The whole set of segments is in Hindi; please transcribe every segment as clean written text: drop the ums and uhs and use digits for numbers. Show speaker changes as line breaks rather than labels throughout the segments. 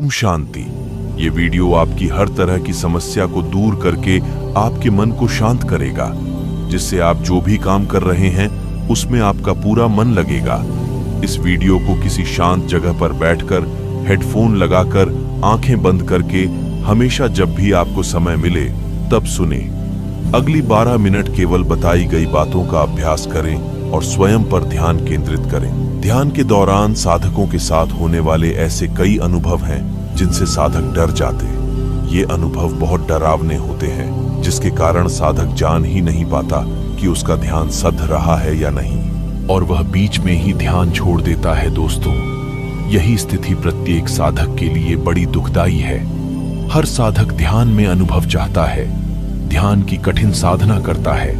ओम शांति। ये वीडियो आपकी हर तरह की समस्या को दूर करके आपके मन को शांत करेगा, जिससे आप जो भी काम कर रहे हैं उसमें आपका पूरा मन लगेगा। इस वीडियो को किसी शांत जगह पर बैठकर हेडफोन लगाकर आंखें बंद करके हमेशा जब भी आपको समय मिले तब सुने। अगली 12 मिनट केवल बताई गई बातों का अभ्यास करें और स्वयं पर ध्यान केंद्रित करें। ध्यान के दौरान साधकों के साथ होने वाले ऐसे कई अनुभव हैं जिनसे साधक डर जाते। ये अनुभव बहुत डरावने होते हैं, जिसके कारण साधक जान ही नहीं पाता कि उसका ध्यान सध रहा है या नहीं, और वह बीच में ही ध्यान छोड़ देता है। दोस्तों, यही स्थिति प्रत्येक साधक के लिए बड़ी दुखदाई है। हर साधक ध्यान में अनुभव चाहता है, ध्यान की कठिन साधना करता है,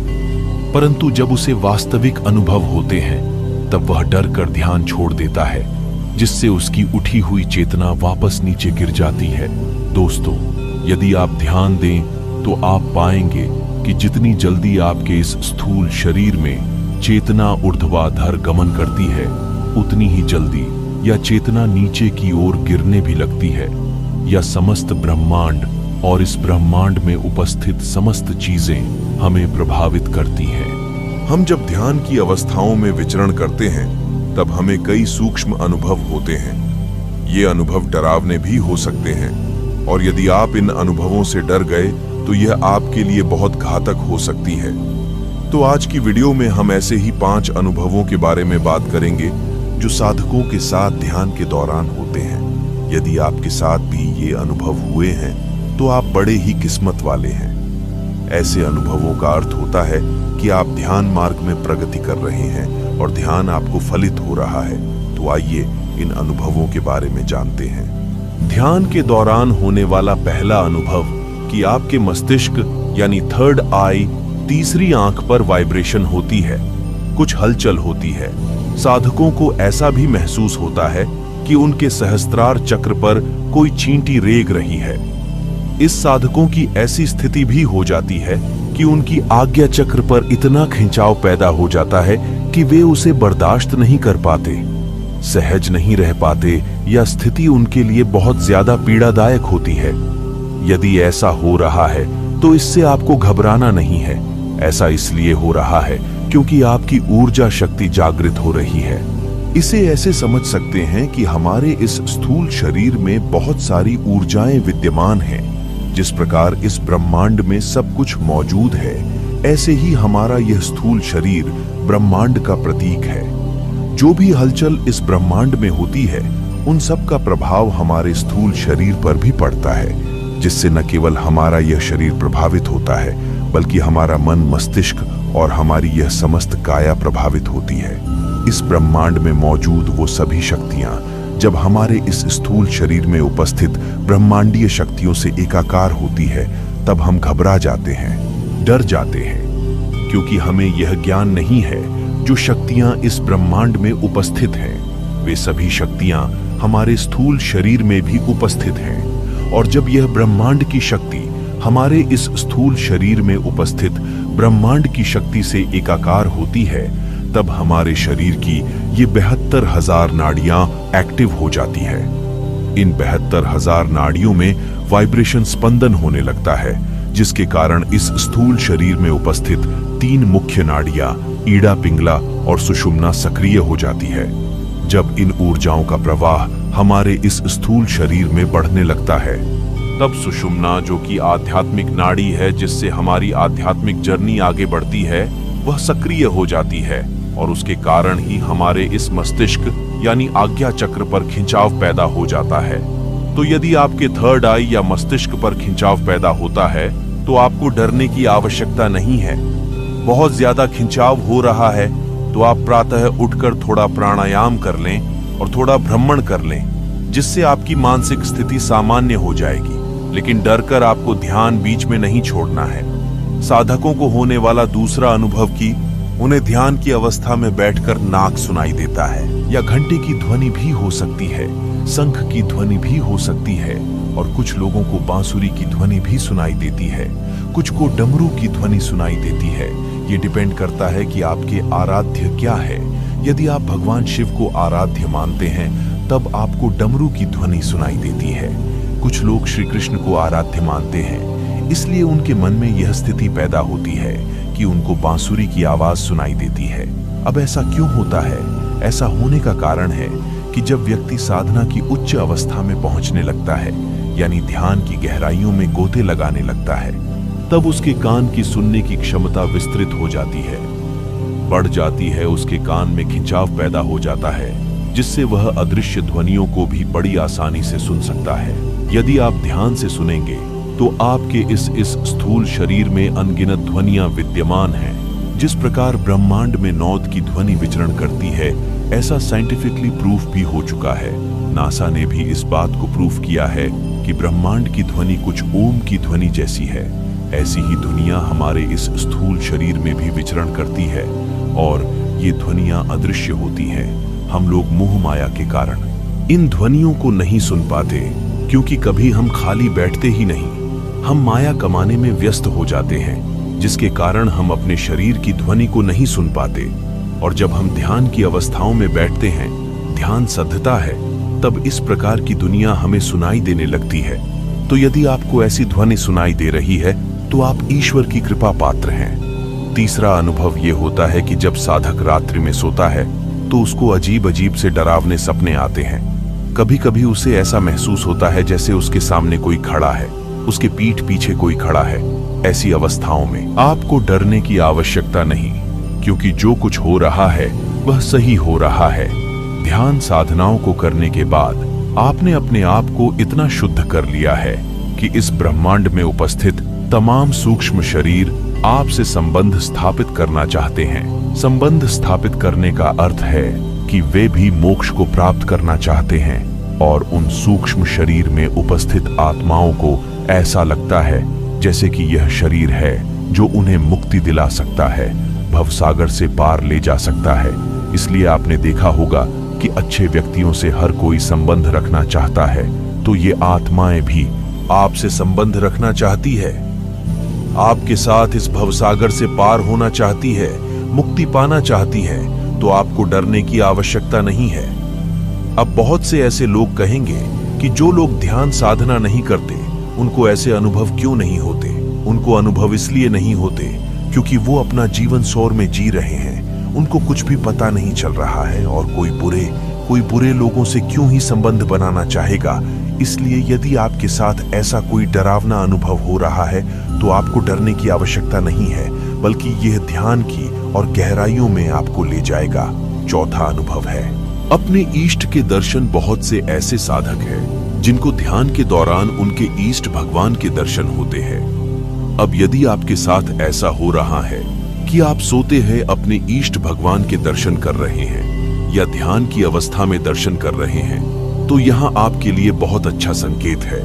परंतु जब उसे वास्तविक अनुभव होते हैं तब वह डर कर ध्यान छोड़ देता है, जिससे उसकी उठी हुई चेतना वापस नीचे गिर जाती है। दोस्तों, यदि आप ध्यान दें तो आप पाएंगे कि जितनी जल्दी आपके इस स्थूल शरीर में चेतना ऊर्ध्वाधर गमन करती है, उतनी ही जल्दी यह चेतना नीचे की ओर गिरने भी लगती है। यह समस्त ब्रह्मांड और इस ब्रह्मांड में उपस्थित समस्त चीजें हमें प्रभावित करती हैं। हम जब ध्यान की अवस्थाओं में विचरण करते हैं तब हमें कई सूक्ष्म अनुभव होते हैं। ये अनुभव डरावने भी हो सकते हैं, और यदि आप इन अनुभवों से डर गए तो यह आपके लिए बहुत घातक हो सकती है। तो आज की वीडियो में हम ऐसे ही 5 अनुभवों के बारे में बात करेंगे जो साधकों के साथ ध्यान के दौरान होते हैं। यदि आपके साथ भी ये अनुभव हुए हैं तो आप बड़े ही किस्मत वाले हैं। ऐसे अनुभवों का अर्थ होता है कि आप ध्यान मार्ग में प्रगति कर रहे हैं और ध्यान आपको फलित हो रहा है। तो आइए इन अनुभवों के बारे में जानते हैं। ध्यान के दौरान होने वाला पहला अनुभव कि आपके मस्तिष्क यानी थर्ड आई, तीसरी आंख पर वाइब्रेशन होती है, कुछ हलचल होती है। साधकों को ऐसा भी महसूस होता है कि उनके सहस्त्रार चक्र पर कोई चींटी रेंग रही है। इस साधकों की ऐसी स्थिति भी हो जाती है कि उनकी आज्ञा चक्र पर इतना खिंचाव पैदा हो जाता है कि वे उसे बर्दाश्त नहीं कर पाते, सहज नहीं रह पाते, या स्थिति उनके लिए बहुत ज्यादा पीड़ादायक होती है। यदि ऐसा हो रहा है तो इससे आपको घबराना नहीं है। ऐसा इसलिए हो रहा है क्योंकि आपकी ऊर्जा शक्ति जागृत हो रही है। इसे ऐसे समझ सकते हैं कि हमारे इस स्थूल शरीर में बहुत सारी ऊर्जाएं विद्यमान हैं। जिस प्रकार इस ब्रह्मांड में सब कुछ मौजूद है, ऐसे ही हमारा यह स्थूल शरीर ब्रह्मांड का प्रतीक है। जो भी हलचल इस ब्रह्मांड में होती है, उन सब का प्रभाव हमारे स्थूल शरीर पर भी पड़ता है, जिससे न केवल हमारा यह शरीर प्रभावित होता है, बल्कि हमारा मन, मस्तिष्क और हमारी यह समस्त काया प्रभावित होती है। इस ब्रह्मांड में मौजूद वो सभी शक्तियां जब हमारे इस स्थूल शरीर में उपस्थित ब्रह्मांडीय शक्तियों से एकाकार होती है, तब हम घबरा जाते हैं, डर जाते हैं, क्योंकि हमें यह ज्ञान नहीं है जो शक्तियां इस ब्रह्मांड में उपस्थित हैं, वे सभी शक्तियां हमारे स्थूल शरीर में भी उपस्थित हैं। और जब यह ब्रह्मांड की शक्ति हमारे इस स्थूल शरीर में उपस्थित ब्रह्मांड की शक्ति से एकाकार होती है, तब हमारे शरीर की ये 72,000 नाड़ियां एक्टिव हो जाती है। इन 72,000 नाड़ियों में वाइब्रेशन स्पंदन होने लगता है, जिसके कारण इस स्थूल शरीर में उपस्थित 3 मुख्य नाड़ियां ईड़ा, पिंगला और सुषुम्ना सक्रिय हो जाती है। जब इन ऊर्जाओं का प्रवाह हमारे इस स्थूल शरीर में बढ़ने लगता है, तब सुषुम्ना, जो कि आध्यात्मिक नाड़ी है जिससे हमारी आध्यात्मिक जर्नी आगे बढ़ती है, वह सक्रिय हो जाती है, और उसके कारण ही हमारे इस मस्तिष्क यानी आज्ञा चक्र पर खिंचाव पैदा हो जाता है। तो यदि आपके थर्ड आई या मस्तिष्क पर खिंचाव पैदा होता है तो आपको डरने की आवश्यकता नहीं है। बहुत ज्यादा खिंचाव हो रहा है तो आप प्रातः उठकर थोड़ा प्राणायाम कर लें और थोड़ा भ्रमण कर लें, जिससे आपकी मानसिक स्थिति सामान्य हो जाएगी। लेकिन डरकर आपको ध्यान बीच में नहीं छोड़ना है। साधकों को होने वाला दूसरा अनुभव कि उन्हें ध्यान की अवस्था में बैठकर नाक सुनाई देता है, या घंटे की ध्वनि भी हो सकती है, शंख की ध्वनि भी हो सकती है, और कुछ लोगों को बांसुरी की ध्वनि भी सुनाई देती है, कुछ को डमरू की ध्वनि सुनाई देती है। ये डिपेंड करता है कि आपके आराध्य क्या है। यदि आप भगवान शिव को आराध्य मानते हैं तब आपको डमरू की ध्वनि सुनाई देती है। कुछ लोग श्री कृष्ण को आराध्य मानते हैं, इसलिए उनके मन में यह स्थिति पैदा होती है कि उनको बांसुरी की आवाज सुनाई देती है। अब ऐसा क्यों होता है? ऐसा होने का कारण है कि जब व्यक्ति साधना की उच्च अवस्था में पहुंचने लगता है, यानी ध्यान की गहराइयों में गोते लगाने लगता है, तब उसके कान की सुनने की क्षमता विस्तृत हो जाती है, बढ़ जाती है। उसके कान में खिंचाव पैदा हो जाता है, जिससे वह अदृश्य ध्वनियों को भी बड़ी आसानी से सुन सकता है। यदि आप ध्यान से सुनेंगे तो आपके इस स्थूल शरीर में अनगिनत ध्वनियां विद्यमान हैं। जिस प्रकार ब्रह्मांड में नौद की ध्वनि विचरण करती है, ऐसा साइंटिफिकली प्रूफ भी हो चुका है। नासा ने भी इस बात को प्रूफ किया है कि ब्रह्मांड की ध्वनि कुछ ओम की ध्वनि जैसी है। ऐसी ही ध्वनियां हमारे इस स्थूल शरीर में भी विचरण करती है और ये ध्वनियां अदृश्य होती हैं। हम लोग मोह माया के कारण इन ध्वनियों को नहीं सुन पाते, क्योंकि कभी हम खाली बैठते ही नहीं, हम माया कमाने में व्यस्त हो जाते हैं, जिसके कारण हम अपने शरीर की ध्वनि को नहीं सुन पाते। और जब हम ध्यान की अवस्थाओं में बैठते हैं, ध्यान सधता है, तब इस प्रकार की दुनिया हमें सुनाई देने लगती है। तो यदि आपको ऐसी ध्वनि सुनाई दे रही है तो आप ईश्वर की कृपा पात्र हैं। तीसरा अनुभव यह होता है कि जब साधक रात्रि में सोता है तो उसको अजीब अजीब से डरावने सपने आते हैं। कभी कभी उसे ऐसा महसूस होता है जैसे उसके सामने कोई खड़ा है, उसके पीठ पीछे कोई खड़ा है। ऐसी अवस्थाओं में आपको डरने की आवश्यकता नहीं, क्योंकि जो कुछ हो रहा है वह सही हो रहा है। ध्यान साधनाओं को करने के बाद आपने अपने आप को इतना शुद्ध कर लिया है कि इस ब्रह्मांड में उपस्थित तमाम सूक्ष्म शरीर आपसे संबंध स्थापित करना चाहते हैं। संबंध स्थापित करने का अर्थ है कि वे भी मोक्ष को प्राप्त करना चाहते हैं, और उन सूक्ष्म शरीर में उपस्थित आत्माओं को ऐसा लगता है जैसे कि यह शरीर है जो उन्हें मुक्ति दिला सकता है, भवसागर से पार ले जा सकता है। इसलिए आपने देखा होगा कि अच्छे व्यक्तियों से हर कोई संबंध रखना चाहता है, तो ये आत्माएं भी आपसे संबंध रखना चाहती है, आपके साथ इस भवसागर से पार होना चाहती है, मुक्ति पाना चाहती है। तो आपको डरने की आवश्यकता नहीं है। अब बहुत से ऐसे लोग कहेंगे कि जो लोग ध्यान साधना नहीं करते उनको ऐसे अनुभव क्यों नहीं होते। उनको अनुभव इसलिए नहीं होते क्योंकि वो अपना जीवन शोर में जी रहे हैं, उनको कुछ भी पता नहीं चल रहा है, और कोई बुरे लोगों से क्यों ही संबंध बनाना चाहेगा। इसलिए यदि आपके साथ ऐसा कोई डरावना अनुभव हो रहा है तो आपको डरने की आवश्यकता नहीं है, बल्कि यह ध्यान की और गहराइयों में आपको ले जाएगा। चौथा अनुभव है अपने इष्ट के दर्शन। बहुत से ऐसे साधक हैं जिनको ध्यान के दौरान उनके इष्ट भगवान के दर्शन होते हैं। अब यदि आपके साथ ऐसा हो रहा है कि आप सोते हैं अपने इष्ट भगवान के दर्शन कर रहे हैं या ध्यान की अवस्था में दर्शन कर रहे हैं, तो यहाँ आपके लिए बहुत अच्छा संकेत है।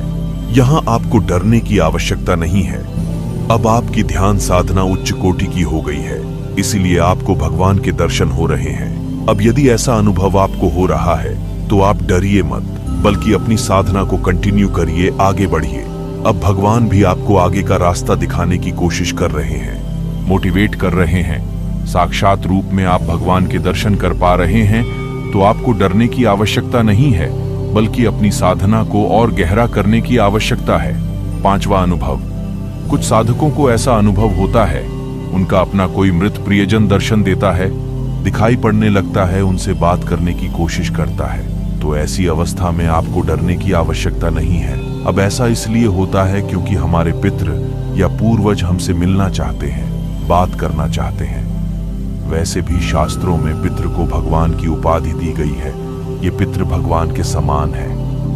यहाँ आपको डरने की आवश्यकता नहीं है। अब आपकी ध्यान साधना उच्च कोटि की हो गई है, इसीलिए आपको भगवान के दर्शन हो रहे हैं। अब यदि ऐसा अनुभव आपको हो रहा है तो आप डरिए मत, बल्कि अपनी साधना को कंटिन्यू करिए, आगे बढ़िए। अब भगवान भी आपको आगे का रास्ता दिखाने की कोशिश कर रहे हैं, मोटिवेट कर रहे हैं। साक्षात रूप में आप भगवान के दर्शन कर पा रहे हैं, तो आपको डरने की आवश्यकता नहीं है, बल्कि अपनी साधना को और गहरा करने की आवश्यकता है। पांचवा अनुभव, कुछ साधकों को ऐसा अनुभव होता है उनका अपना कोई मृत प्रियजन दर्शन देता है, दिखाई पड़ने लगता है, उनसे बात करने की कोशिश करता है। तो ऐसी अवस्था में आपको डरने की आवश्यकता नहीं है। अब ऐसा इसलिए होता है क्योंकि हमारे पितृ या पूर्वज हमसे मिलना चाहते हैं, बात करना चाहते हैं। वैसे भी शास्त्रों में पितृ को भगवान की उपाधि दी गई है। ये पितृ भगवान के समान है,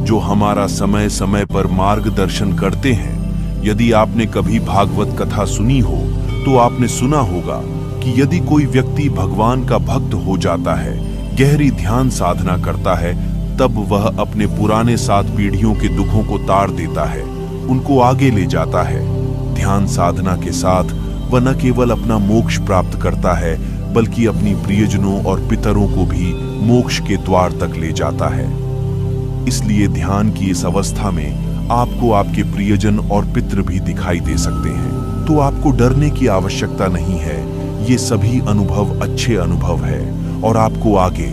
जो हमारा समय समय पर मार्गदर्शन करते हैं। यदि आपने कभी भागवत कथा सुनी हो तो आपने सुना होगा कि यदि कोई व्यक्ति भगवान का भक्त हो जाता है, गहरी ध्यान साधना करता है, तब वह अपने पुराने 7 पीढ़ियों के दुखों को ताड़ देता है, उनको आगे ले जाता है। ध्यान साधना के साथ वह न केवल अपना मोक्ष प्राप्त करता है, बल्कि अपनी प्रियजनों और पितरों को भी मोक्ष के द्वार तक ले जाता है। इसलिए ध्यान की इस अवस्था में आपको आपके प्रियजन और पितृ भी दिखाई दे सकते हैं, तो आपको डरने की आवश्यकता नहीं है। ये सभी अनुभव अच्छे अनुभव है और आपको आगे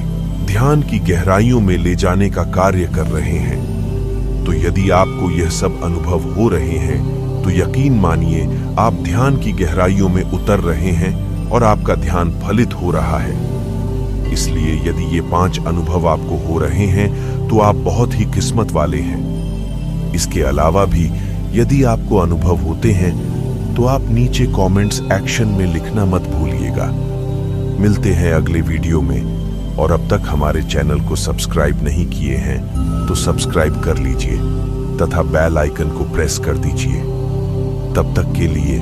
ध्यान की गहराइयों में ले जाने का कार्य कर रहे हैं। तो यदि आपको यह सब अनुभव हो रहे हैं तो यकीन मानिए आप ध्यान की गहराइयों में उतर रहे हैं और आपका ध्यान फलित हो रहा है। इसलिए यदि ये 5 अनुभव आपको हो रहे हैं तो आप बहुत ही किस्मत वाले हैं। इसके अलावा भी यदि आपको अनुभव होते हैं तो आप नीचे कमेंट्स एक्शन में लिखना मत भूलिएगा। मिलते हैं अगले वीडियो में, और अब तक हमारे चैनल को सब्सक्राइब नहीं किए हैं तो सब्सक्राइब कर लीजिए तथा बेल आइकन को प्रेस कर दीजिए। तब तक के लिए